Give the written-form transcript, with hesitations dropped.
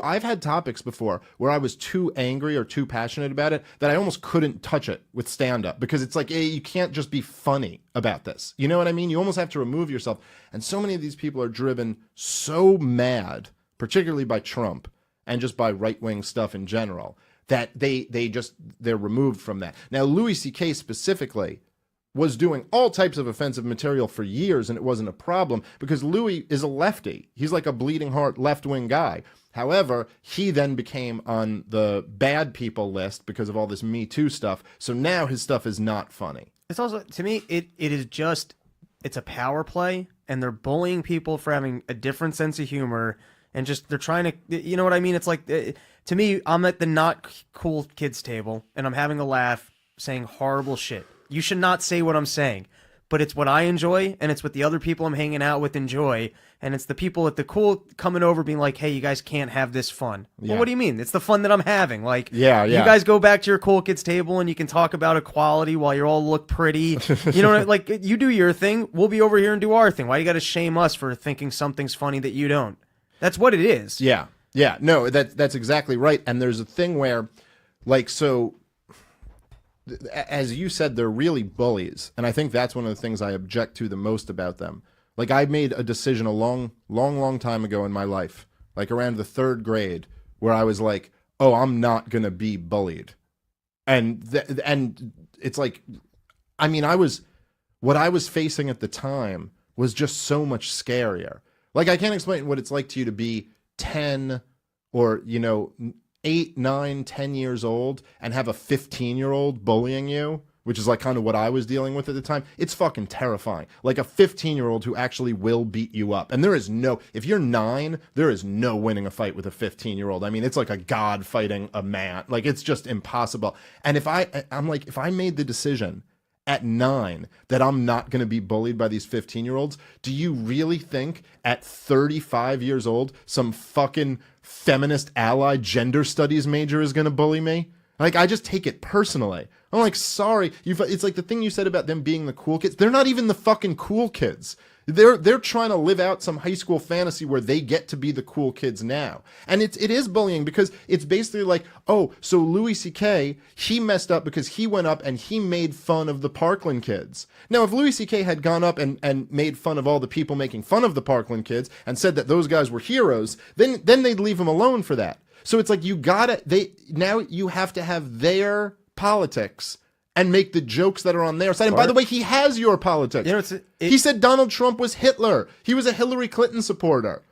I've had topics before where I was too angry or too passionate about it that I almost couldn't touch it with stand up because it's like, hey, you can't just be funny about this. You know what I mean? You almost have to remove yourself. And so many of these people are driven so mad, particularly by Trump and just by right-wing stuff in general, that they're removed from that. Now, Louis C.K. specifically was doing all types of offensive material for years, and it wasn't a problem because Louis is a lefty. He's like a bleeding heart left-wing guy. However, he then became on the bad people list because of all this Me Too stuff. So now his stuff is not funny. It's also, to me, it's a power play, and they're bullying people for having a different sense of humor, and just, they're trying to, you know what I mean? It's like, to me, I'm at the not cool kids table, and I'm having a laugh saying horrible shit. You should not say what I'm saying, but it's what I enjoy, and it's what the other people I'm hanging out with enjoy, and it's the people at the cool coming over being like, hey, you guys can't have this fun. Yeah. Well, what do you mean? It's the fun that I'm having. Like, yeah. You guys go back to your cool kids table and you can talk about equality while you all look pretty. You know, like, you do your thing. We'll be over here and do our thing. Why you got to shame us for thinking something's funny that you don't? That's what it is. Yeah. Yeah. No, that's exactly right. And there's a thing where, like, so, as you said, they're really bullies. And I think that's one of the things I object to the most about them. Like, I made a decision a long time ago in my life, like around the 3rd grade, where I was like, oh, I'm not going to be bullied. And it's like, I mean, what I was facing at the time was just so much scarier. Like, I can't explain what it's like to you to be 10 or, 8, 9, 10 years old and have a 15-year-old bullying you, which is like kind of what I was dealing with at the time. It's fucking terrifying. Like a 15-year-old who actually will beat you up. And if you're 9, there is no winning a fight with a 15-year-old. I mean, it's like a god fighting a man. Like, it's just impossible. And if I made the decision at 9 that I'm not going to be bullied by these 15-year-olds, do you really think at 35 years old, some fucking feminist ally gender studies major is going to bully me? Like, I just take it personally. I'm like, sorry. It's like the thing you said about them being the cool kids. They're not even the fucking cool kids. They're trying to live out some high school fantasy where they get to be the cool kids now. And it is bullying because it's basically like, oh, so Louis C.K., he messed up because he went up and he made fun of the Parkland kids. Now, if Louis C.K. had gone up and made fun of all the people making fun of the Parkland kids and said that those guys were heroes, then they'd leave him alone for that. So it's like now you have to have their politics and make the jokes that are on their side. And by the way, he has your politics. He said Donald Trump was Hitler. He was a Hillary Clinton supporter.